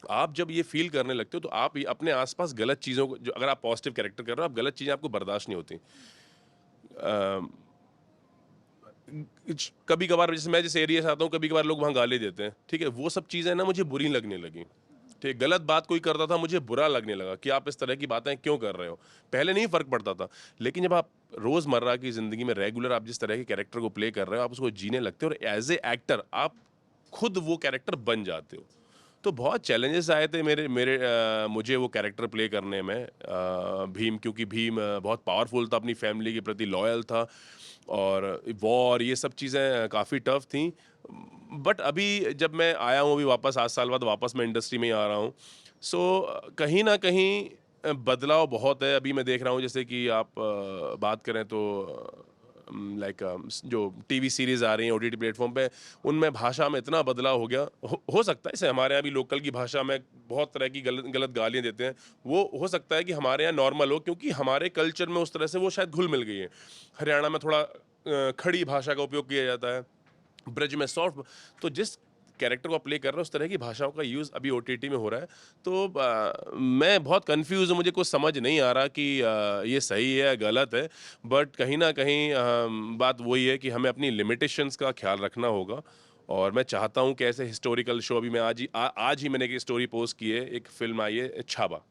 [SPEAKER 1] आप जब ये फील करने लगते हो तो आप ये अपने आसपास गलत चीज़ों को, जो अगर आप पॉजिटिव कैरेक्टर कर रहे हो, आप गलत चीज़ें आपको बर्दाश्त नहीं होती। कभी कभार जैसे मैं जिस एरिया से आता हूँ, कभी कभार लोग वहाँ गाली देते हैं, ठीक है, वो सब चीज़ें ना मुझे बुरी लगने लगी। ठीक, गलत बात कोई करता था मुझे बुरा लगने लगा कि आप इस तरह की बातें क्यों कर रहे हो। पहले नहीं फ़र्क पड़ता था, लेकिन जब आप रोज़मर्रा की ज़िंदगी में रेगुलर आप जिस तरह के कैरेक्टर को प्ले कर रहे हो, आप उसको जीने लगते हो और एज ए एक्टर आप खुद वो कैरेक्टर बन जाते हो। तो बहुत चैलेंजेस आए थे मेरे मेरे मुझे वो कैरेक्टर प्ले करने में, भीम, क्योंकि भीम बहुत पावरफुल था, अपनी फैमिली के प्रति लॉयल था, और वॉर, ये सब चीज़ें काफ़ी टफ थी। बट अभी जब मैं आया हूँ, अभी वापस 8 साल बाद वापस मैं इंडस्ट्री में ही आ रहा हूँ, सो कहीं ना कहीं बदलाव बहुत है। अभी मैं देख रहा हूँ, जैसे कि आप बात करें तो लाइक जो टीवी सीरीज़ आ रही हैं ओटीटी प्लेटफॉर्म पे, उनमें भाषा में इतना बदलाव हो गया। हो सकता है जैसे हमारे यहाँ भी लोकल की भाषा में बहुत तरह की गलत गलत गालियाँ देते हैं, वो हो सकता है कि हमारे यहाँ नॉर्मल हो, क्योंकि हमारे कल्चर में उस तरह से वो शायद घुल मिल गई है। हरियाणा में थोड़ा खड़ी भाषा का उपयोग किया जाता है, ब्रज में सॉफ्ट। तो जिस कैरेक्टर को आप प्ले कर रहे हो, उस तरह की भाषाओं का यूज़ अभी ओटीटी में हो रहा है। तो मैं बहुत कंफ्यूज हूँ, मुझे कुछ समझ नहीं आ रहा कि ये सही है गलत है। बट कहीं ना कहीं बात वही है कि हमें अपनी लिमिटेशंस का ख्याल रखना होगा। और मैं चाहता हूँ कि ऐसे हिस्टोरिकल शो, अभी मैं आज ही मैंने एक स्टोरी पोस्ट की है, एक फिल्म आई है छावा।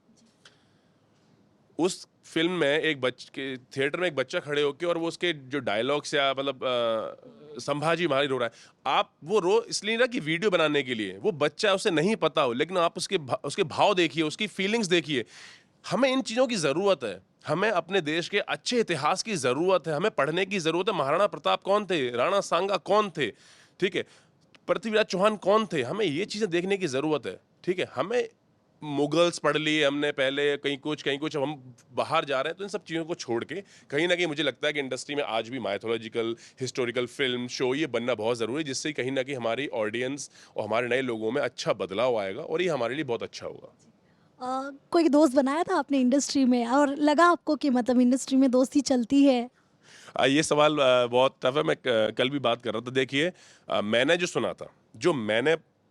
[SPEAKER 1] उस फिल्म में एक थिएटर में एक बच्चा खड़े होके, और वो उसके जो डायलॉग्स या मतलब संभाजी महाराज रो रहा है। आप वो रो इसलिए ना कि वीडियो बनाने के लिए, वो बच्चा, उसे नहीं पता हो, लेकिन आप उसके भाव देखिए, उसकी फीलिंग्स देखिए। हमें इन चीज़ों की ज़रूरत है, हमें अपने देश के अच्छे इतिहास की ज़रूरत है, हमें पढ़ने की ज़रूरत है। महाराणा प्रताप कौन थे, राणा सांगा कौन थे, ठीक है, पृथ्वीराज चौहान कौन थे, हमें ये चीज़ें देखने की ज़रूरत है। ठीक है, हमें मुगल्स पढ़ लिए हमने पहले, कहीं कुछ, अब हम बाहर जा रहे हैं, तो इन सब चीज़ों को छोड़ के कहीं ना कहीं मुझे लगता है कि इंडस्ट्री में आज भी माइथोलॉजिकल हिस्टोरिकल फिल्म शो ये बनना बहुत ज़रूरी है, जिससे कहीं ना कहीं हमारी ऑडियंस और हमारे नए लोगों में अच्छा बदलाव आएगा, और ये हमारे लिए बहुत अच्छा होगा।
[SPEAKER 2] कोई दोस्त बनाया था आपने इंडस्ट्री में और लगा आपको कि मतलब इंडस्ट्री में दोस्ती चलती है?
[SPEAKER 1] ये सवाल बहुत टफ है। मैं कल भी बात कर रहा था। देखिए, मैंने जो सुना था,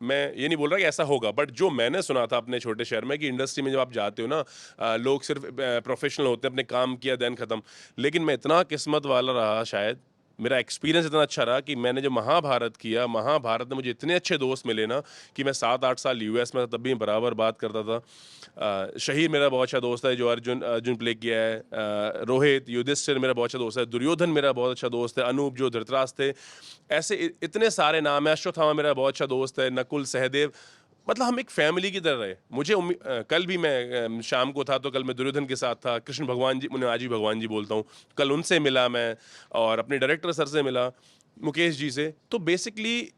[SPEAKER 1] मैं ये नहीं बोल रहा कि ऐसा होगा, बट जो मैंने सुना था अपने छोटे शहर में, कि इंडस्ट्री में जब आप जाते हो ना, लोग सिर्फ प्रोफेशनल होते हैं, अपने काम किया देन ख़त्म। लेकिन मैं इतना किस्मत वाला रहा, शायद मेरा एक्सपीरियंस इतना अच्छा रहा, कि मैंने जो महाभारत किया, महाभारत में मुझे इतने अच्छे दोस्त मिले ना, कि मैं 7-8 साल यूएस में था, तब भी मैं बराबर बात करता था। शहीर मेरा बहुत अच्छा दोस्त है, जो अर्जुन अर्जुन प्ले किया है। रोहित, युधिष्ठिर मेरा बहुत अच्छा दोस्त है। दुर्योधन मेरा बहुत अच्छा दोस्त है। अनूप जो धृतराष्ट्र थे, ऐसे इतने सारे नाम है। अश्वत्थामा मेरा बहुत अच्छा दोस्त है। नकुल, सहदेव, मतलब हम एक फैमिली की तरह रहे। कल भी मैं शाम को था, तो कल मैं दुर्योधन के साथ था। कृष्ण भगवान जी, उन्हें आज भी भगवान जी बोलता हूँ, कल उनसे मिला मैं, और अपने डायरेक्टर सर से मिला, मुकेश जी से। तो बेसिकली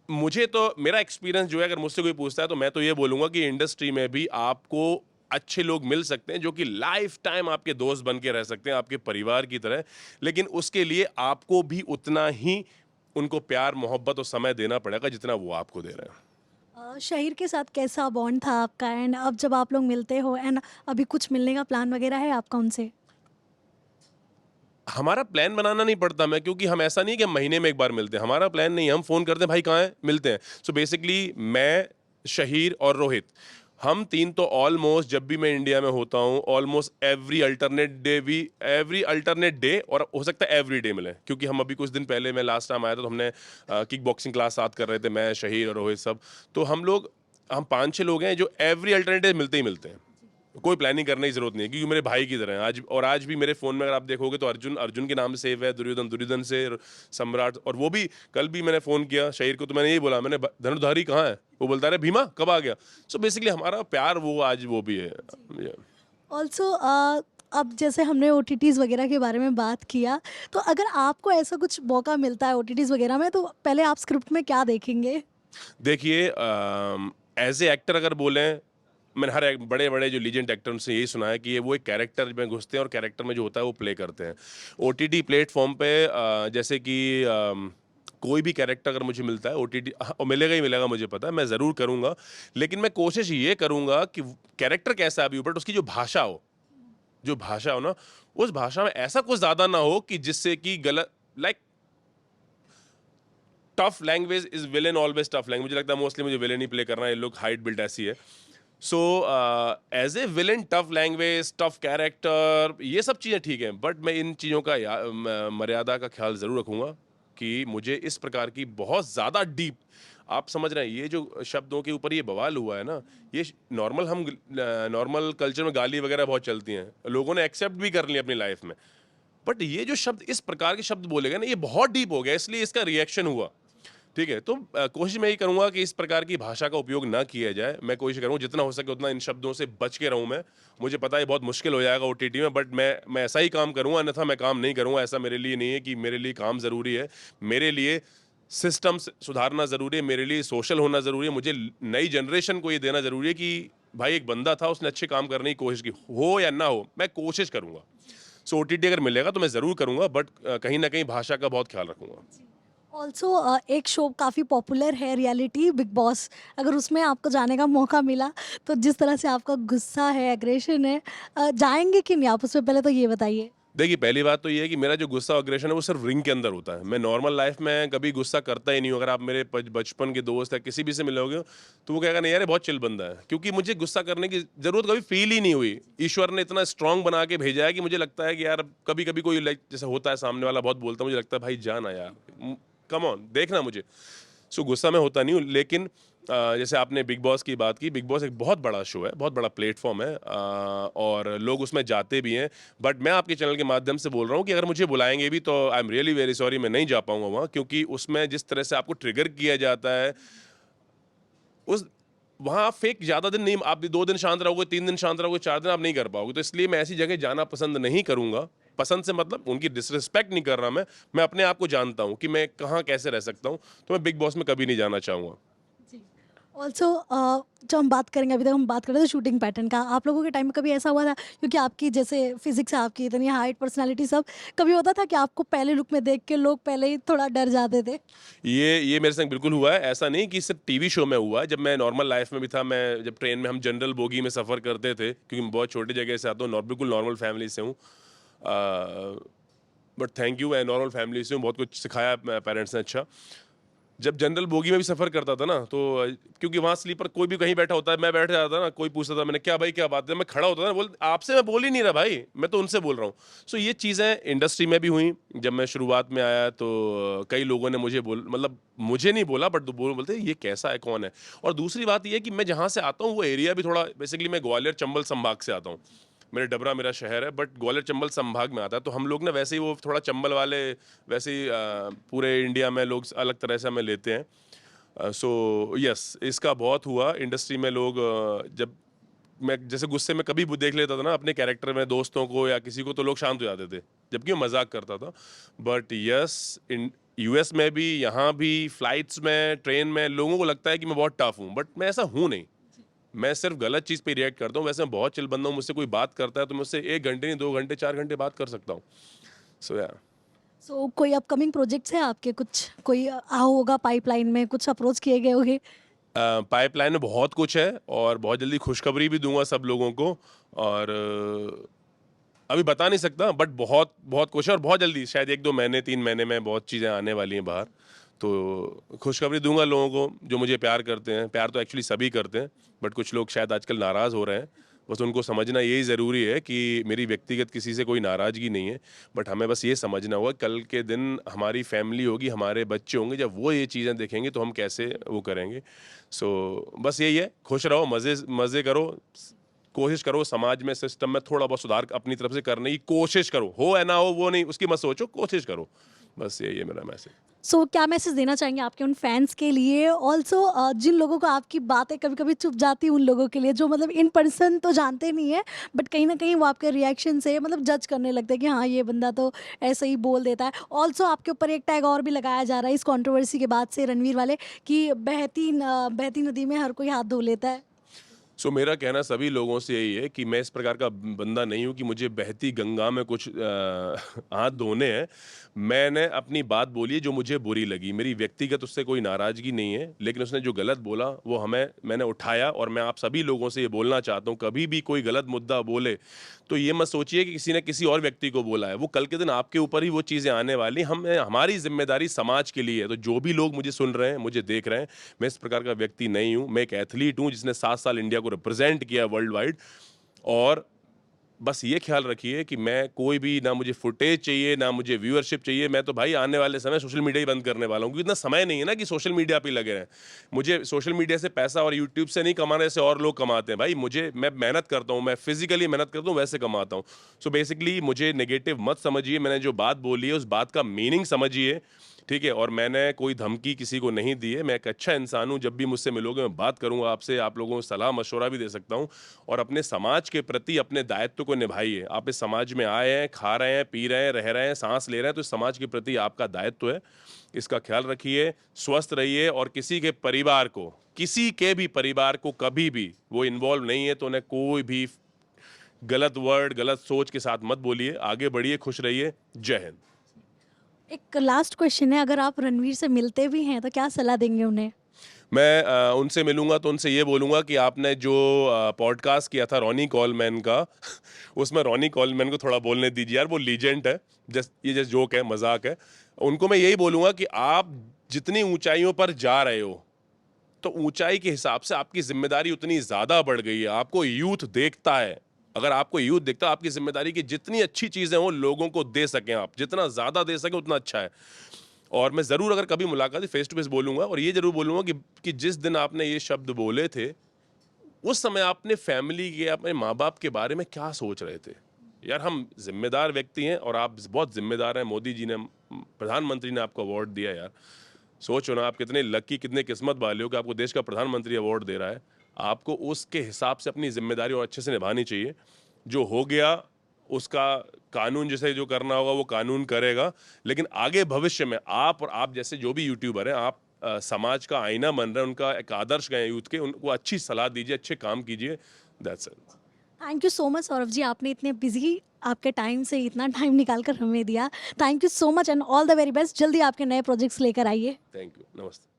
[SPEAKER 1] मुझे तो मेरा एक्सपीरियंस जो है, अगर मुझसे कोई पूछता है, तो मैं तो ये बोलूँगा कि इंडस्ट्री में भी आपको अच्छे लोग मिल सकते हैं, जो कि लाइफ टाइम आपके दोस्त बन के रह सकते हैं, आपके परिवार की तरह। लेकिन उसके लिए आपको भी उतना ही उनको प्यार, मोहब्बत और समय देना पड़ेगा, जितना वो आपको दे रहे हैं।
[SPEAKER 2] शहीर के साथ कैसा बॉन्ड था आपका एंड अब जब आप लोग मिलते हो एंड अभी कुछ मिलने का प्लान वगैरह है आपका उनसे?
[SPEAKER 1] हमारा प्लान बनाना नहीं पड़ता, मैं, क्योंकि हम ऐसा नहीं कि हम महीने में एक बार मिलते हैं। हमारा प्लान नहीं है, हम फ़ोन करते हैं, भाई कहाँ है, मिलते हैं। सो बेसिकली मैं, शहीर और रोहित, हम तीन तो ऑलमोस्ट, जब भी मैं इंडिया में होता हूँ, ऑलमोस्ट एवरी अल्टरनेट डे, और हो सकता है एवरी डे मिले। क्योंकि हम अभी कुछ दिन पहले, मैं लास्ट टाइम आया था, तो हमने किक बॉक्सिंग क्लास साथ कर रहे थे, मैं, शहीर और रोहित सब। तो हम 5-6 लोग हैं जो एवरी अल्टरनेट डे मिलते ही मिलते हैं। कोई प्लानिंग करने की जरूरत नहीं है, क्योंकि मेरे भाई की तरह हैं। आज भी मेरे फोन में अगर आप देखोगे, तो अर्जुन अर्जुन के नाम से सेव है, दुर्योधन दुर्योधन से, सम्राट। और वो भी, कल भी मैंने फोन किया शहीर को, तो मैंने यही बोला, मैंने धनुर्धारी कहाँ है, वो बोलता है भीमा कब आ गया। सो बेसिकली हमारा प्यार वो आज वो भी है। Yeah.
[SPEAKER 2] ऑल्सो अब जैसे हमने ओटीटीज़ वगैरह के बारे में बात किया, तो अगर आपको ऐसा कुछ मौका मिलता है ओटीटीज़ वगैरह में, तो पहले आप स्क्रिप्ट में क्या देखेंगे?
[SPEAKER 1] देखिए, एज ए एक्टर अगर बोलें, मैंने हर एक बड़े बड़े जो लीजेंड एक्टर से यही सुना है कि ये वो एक कैरेक्टर में घुसते हैं, और कैरेक्टर में जो होता है वो प्ले करते हैं। ओटीटी प्लेटफॉर्म पे जैसे कि कोई भी कैरेक्टर अगर मुझे मिलता है ओटीटी, और मिलेगा ही मिलेगा, मुझे पता है, मैं ज़रूर करूँगा। लेकिन मैं कोशिश ये करूँगा कि कैरेक्टर कैसा है अभी, बट उसकी जो भाषा हो, ना, उस भाषा में ऐसा कुछ ज़्यादा ना हो कि जिससे कि गलत, like tough language is villain always tough language. मुझे लगता है मोस्टली मुझे विलेन ही प्ले करना है, ये लोग हाइट बिल्ड ऐसी है। So as a villain, tough language, tough character, ये सब चीज़ें ठीक हैं, बट मैं इन चीज़ों का मर्यादा का ख्याल ज़रूर रखूँगा कि मुझे इस प्रकार की बहुत ज़्यादा डीप, आप समझ रहे हैं, ये जो शब्दों के ऊपर ये बवाल हुआ है ना, ये नॉर्मल, हम नॉर्मल कल्चर में गाली वगैरह बहुत चलती हैं, लोगों ने एक्सेप्ट भी कर लिया अपनी लाइफ में, बट ये जो शब्द, इस प्रकार के शब्द बोले गए ना, ये बहुत डीप हो गया, इसलिए इसका रिएक्शन हुआ। ठीक है, तो कोशिश मैं ये करूंगा कि इस प्रकार की भाषा का उपयोग ना किया जाए। मैं कोशिश करूंगा जितना हो सके उतना इन शब्दों से बच के रहूं मैं। मुझे पता है बहुत मुश्किल हो जाएगा ओटीटी में, बट मैं ऐसा ही काम करूंगा, अन्यथा मैं काम नहीं करूंगा। ऐसा मेरे लिए नहीं है कि मेरे लिए काम ज़रूरी है, मेरे लिए सिस्टम सुधारना ज़रूरी है, मेरे लिए सोशल होना ज़रूरी है, मुझे नई जनरेशन को ये देना ज़रूरी है कि भाई एक बंदा था, उसने अच्छे काम करने की कोशिश की, हो या ना हो, मैं कोशिश करूंगा। सो ओटीटी अगर मिलेगा तो मैं ज़रूर करूंगा, बट कहीं ना कहीं भाषा का बहुत ख्याल रखूंगा।
[SPEAKER 2] ऑल्सो एक शो काफ़ी पॉपुलर है, रियलिटी बिग बॉस। अगर उसमें आपको जाने का मौका मिला तो जिस तरह से आपका गुस्सा है, एग्रेशन है, जाएंगे कि नहीं आप उसमें, पहले तो ये बताइए।
[SPEAKER 1] देखिए, पहली बात तो ये है कि मेरा जो गुस्सा अग्रेशन है वो सिर्फ रिंग के अंदर होता है। मैं नॉर्मल लाइफ में कभी गुस्सा करता ही नहीं हूँ। अगर आप मेरे बचपन के दोस्त या किसी भी से मिलोगे तो वो कहेगा नहीं यार ये बहुत चिल बंदा है, क्योंकि मुझे गुस्सा करने की ज़रूरत कभी फील ही नहीं हुई। ईश्वर ने इतना स्ट्रांग बना के भेजा है कि मुझे लगता है कि यार कभी कभी कोई लाइक जैसे होता है, सामने वाला बहुत बोलता है, मुझे लगता है भाई जाना यार, कम ऑन देखना मुझे। सो गुस्सा में होता नहीं हूँ, लेकिन जैसे आपने बिग बॉस की बात की, बिग बॉस एक बहुत बड़ा शो है, बहुत बड़ा प्लेटफॉर्म है, और लोग उसमें जाते भी हैं। बट मैं आपके चैनल के माध्यम से बोल रहा हूँ कि अगर मुझे बुलाएंगे भी तो I am really very sorry, मैं नहीं जा पाऊंगा वहाँ, क्योंकि उसमें जिस तरह से आपको ट्रिगर किया जाता है, उस वहाँ आप फेक ज़्यादा दिन नहीं, आप 2 दिन शांत रहोगे, 3 दिन शांत रहोगे, 4 दिन आप नहीं कर पाओगे। तो इसलिए मैं ऐसी जगह जाना पसंद नहीं करूँगा। पसंद से मतलब उनकी डिसरिस्पेक्ट नहीं कर रहा मैं अपने आप को जानता हूँ कि मैं कहाँ कैसे रह सकता हूँ, तो मैं बिग बॉस में कभी नहीं जाना चाहूँगा।
[SPEAKER 2] ऑल्सो जो हम बात करेंगे, अभी तक हम बात कर रहे थे शूटिंग पैटर्न का, आप लोगों के टाइम में कभी ऐसा हुआ था, क्योंकि आपकी जैसे फिजिक्स है, आपकी इतनी हाइट, पर्सनालिटी सब, कभी होता था कि आपको पहले लुक में देख के लोग पहले ही थोड़ा डर जाते थे?
[SPEAKER 1] ये मेरे संग बिल्कुल हुआ है। ऐसा नहीं कि सिर्फ टीवी शो में हुआ है, जब मैं नॉर्मल लाइफ में भी था, मैं जब ट्रेन में हम जनरल बोगी में सफ़र करते थे, क्योंकि मैं बहुत छोटी जगह से आता हूँ, बिल्कुल नॉर्मल फैमिली से हूँ, बट थैंक यू, मैं नॉर्मल फैमिली से हूँ, बहुत कुछ सिखाया पेरेंट्स ने अच्छा। जब जनरल बोगी में भी सफ़र करता था ना, तो क्योंकि वहाँ स्लीपर कोई भी कहीं बैठा होता है, मैं बैठ जाता था ना, कोई पूछता था, मैंने क्या भाई क्या बात है, मैं खड़ा होता था ना, बोल आपसे मैं बोल ही नहीं रहा भाई, मैं तो उनसे बोल रहा हूँ। सो ये चीज़ें इंडस्ट्री में भी हुई। जब मैं शुरुआत में आया तो कई लोगों ने मुझे मतलब मुझे नहीं बोला, बट बोलते ये कैसा है, कौन है। और दूसरी बात ये है कि मैं जहाँ से आता हूँ वो एरिया भी थोड़ा, बेसिकली मैं ग्वालियर चंबल संभाग से आता हूँ, मेरे डबरा मेरा शहर है, बट ग्वालियर चंबल संभाग में आता है, तो हम लोग ना वैसे ही वो थोड़ा चंबल वाले, वैसे ही पूरे इंडिया में लोग अलग तरह से हमें लेते हैं। सो यस, इसका बहुत हुआ इंडस्ट्री में। लोग जब मैं जैसे गुस्से में कभी भी देख लेता था ना अपने कैरेक्टर में दोस्तों को या किसी को, तो लोग शांत हो जाते थे, जबकि मैं मजाक करता था। बट यस, इन यूएस में भी, यहाँ भी, फ्लाइट्स में, ट्रेन में, लोगों को लगता है कि मैं बहुत टफ हूँ, बट मैं ऐसा हूँ नहीं। मैं सिर्फ गलत चीज़ पे रिएक्ट करता हूँ। वैसे मैं बहुत चिल बंदा हूँ, मुझसे कोई बात करता है तो मैं उससे 1 घंटे नहीं, 2 घंटे, 4 घंटे बात कर सकता हूँ। सो या
[SPEAKER 2] सो कोई अपकमिंग प्रोजेक्ट्स हैं आपके, कुछ कोई होगा पाइपलाइन में, कुछ अप्रोच किए गए होंगे?
[SPEAKER 1] पाइपलाइन में बहुत कुछ है, और बहुत जल्दी खुशखबरी भी दूंगा सब लोगों को। और अभी बता नहीं सकता, बट बहुत बहुत कुछ है, और बहुत जल्दी, शायद 1-2 महीने, 3 महीने में बहुत चीज़ें आने वाली हैं बाहर। तो खुशखबरी दूंगा लोगों को जो मुझे प्यार करते हैं। प्यार तो एक्चुअली सभी करते हैं, बट कुछ लोग शायद आजकल नाराज़ हो रहे हैं। बस उनको समझना यही ज़रूरी है कि मेरी व्यक्तिगत किसी से कोई नाराज़गी नहीं है, बट हमें बस ये समझना होगा कल के दिन हमारी फैमिली होगी, हमारे बच्चे होंगे, जब वो ये चीज़ें देखेंगे तो हम कैसे वो करेंगे। सो बस यही है, खुश रहो, मज़े मज़े करो, कोशिश करो समाज में, सिस्टम में थोड़ा बहुत सुधार अपनी तरफ से करने की कोशिश करो। हो या ना हो वो नहीं, उसकी मत सोचो, कोशिश करो। बस यही है मेरा मैसेज।
[SPEAKER 2] सो क्या मैसेज देना चाहेंगे आपके उन फैंस के लिए, ऑल्सो जिन लोगों को आपकी बातें कभी कभी चुभ जाती, उन लोगों के लिए जो मतलब इन पर्सन तो जानते नहीं है, बट कहीं ना कहीं वो आपके रिएक्शन से मतलब जज करने लगते हैं कि हाँ ये बंदा तो ऐसे ही बोल देता है। ऑल्सो आपके ऊपर एक टैग और भी लगाया जा रहा है इस कंट्रोवर्सी के बाद से, रणवीर वाले, कि बहती नदी में हर कोई हाथ धो लेता है।
[SPEAKER 1] सो मेरा कहना सभी लोगों से यही है कि मैं इस प्रकार का बंदा नहीं हूँ कि मुझे बहती गंगा में कुछ हाथ धोने हैं। मैंने अपनी बात बोली है जो मुझे बुरी लगी। मेरी व्यक्तिगत उससे कोई नाराज़गी नहीं है, लेकिन उसने जो गलत बोला वो मैंने उठाया, और मैं आप सभी लोगों से ये बोलना चाहता हूँ, कभी भी कोई गलत मुद्दा बोले तो ये मत सोचिए कि किसी ने किसी और व्यक्ति को बोला है। वो कल के दिन आपके ऊपर ही वो चीज़ें आने वाली। हमारी ज़िम्मेदारी समाज के लिए है। तो जो भी लोग मुझे सुन रहे हैं, मुझे देख रहे हैं, मैं इस प्रकार का व्यक्ति नहीं हूँ। मैं एक एथलीट हूँ जिसने 7 साल इंडिया को रिप्रेजेंट किया वर्ल्ड वाइड। और बस ये ख्याल रखिए कि मैं कोई भी, ना मुझे फुटेज चाहिए, ना मुझे व्यूअरशिप चाहिए। मैं तो भाई आने वाले समय सोशल मीडिया ही बंद करने वाला हूँ, क्योंकि इतना समय नहीं है ना कि सोशल मीडिया पे ही लगे रहें। मुझे सोशल मीडिया से पैसा और यूट्यूब से नहीं कमाना जैसे और लोग कमाते हैं। भाई मैं मेहनत करता हूँ, मैं फिजिकली मेहनत करता हूँ, वैसे कमाता हूँ। सो बेसिकली मुझे नेगेटिव मत समझिए। मैंने जो बात बोली है उस बात का मीनिंग समझिए, ठीक है। और मैंने कोई धमकी किसी को नहीं दी है। मैं एक अच्छा इंसान हूँ। जब भी मुझसे मिलोगे मैं बात करूँगा आपसे, आप लोगों को सलाह मशवरा भी दे सकता हूँ। और अपने समाज के प्रति अपने दायित्व को निभाइए। आप इस समाज में आए हैं, खा रहे हैं, पी रहे हैं, रह रहे हैं, सांस ले रहे हैं, तो इस समाज के प्रति आपका दायित्व है। इसका ख्याल रखिए, स्वस्थ रहिए, और किसी के भी परिवार को कभी भी वो इन्वॉल्व नहीं है तो उन्हें कोई भी गलत वर्ड, गलत सोच के साथ मत बोलिए। आगे बढ़िए, खुश रहिए। जय हिंद।
[SPEAKER 2] एक लास्ट क्वेश्चन है, अगर आप रणवीर से मिलते भी हैं तो क्या सलाह देंगे उन्हें?
[SPEAKER 1] मैं उनसे मिलूंगा तो उनसे ये बोलूंगा कि आपने जो पॉडकास्ट किया था रॉनी कॉलमैन का उसमें रॉनी कॉलमैन को थोड़ा बोलने दीजिए यार, वो लीजेंड है। जस्ट जोक है, मजाक है। उनको मैं यही बोलूंगा कि आप जितनी ऊंचाइयों पर जा रहे हो, तो ऊंचाई के हिसाब से आपकी जिम्मेदारी उतनी ज्यादा बढ़ गई है। आपको यूथ देखता है। अगर आपको यूथ देखता है, आपकी जिम्मेदारी की जितनी अच्छी चीजें हो लोगों को दे सकें, आप जितना ज्यादा दे सकें उतना अच्छा है। और मैं ज़रूर अगर कभी मुलाकात फेस टू फेस बोलूँगा, और ये ज़रूर बोलूँगा कि जिस दिन आपने ये शब्द बोले थे, उस समय आपने फैमिली के, अपने माँ बाप के बारे में क्या सोच रहे थे? यार हम जिम्मेदार व्यक्ति हैं, और आप बहुत जिम्मेदार हैं। मोदी जी ने, प्रधानमंत्री ने आपको अवार्ड दिया यार। सोचो ना, आप कितने लकी, कितने किस्मत वाले हो कि आपको देश का प्रधानमंत्री अवार्ड दे रहा है। आपको उसके हिसाब से अपनी जिम्मेदारी और अच्छे से निभानी चाहिए। जो हो गया उसका कानून जिसे जो करना होगा वो कानून करेगा। लेकिन आगे भविष्य में आप और आप जैसे जो भी यूट्यूबर हैं, आप समाज का आईना बन रहे हैं, उनका एक आदर्श गए यूथ के, उनको अच्छी सलाह दीजिए, अच्छे काम कीजिए। That's it.
[SPEAKER 2] Thank you so much Saurabh ji, आपने इतने बिजी आपके टाइम से इतना टाइम निकाल कर हमें दिया। Thank you so much and all the very best. जल्दी आपके नए प्रोजेक्ट्स लेकर आइए।
[SPEAKER 1] Thank you. नमस्ते।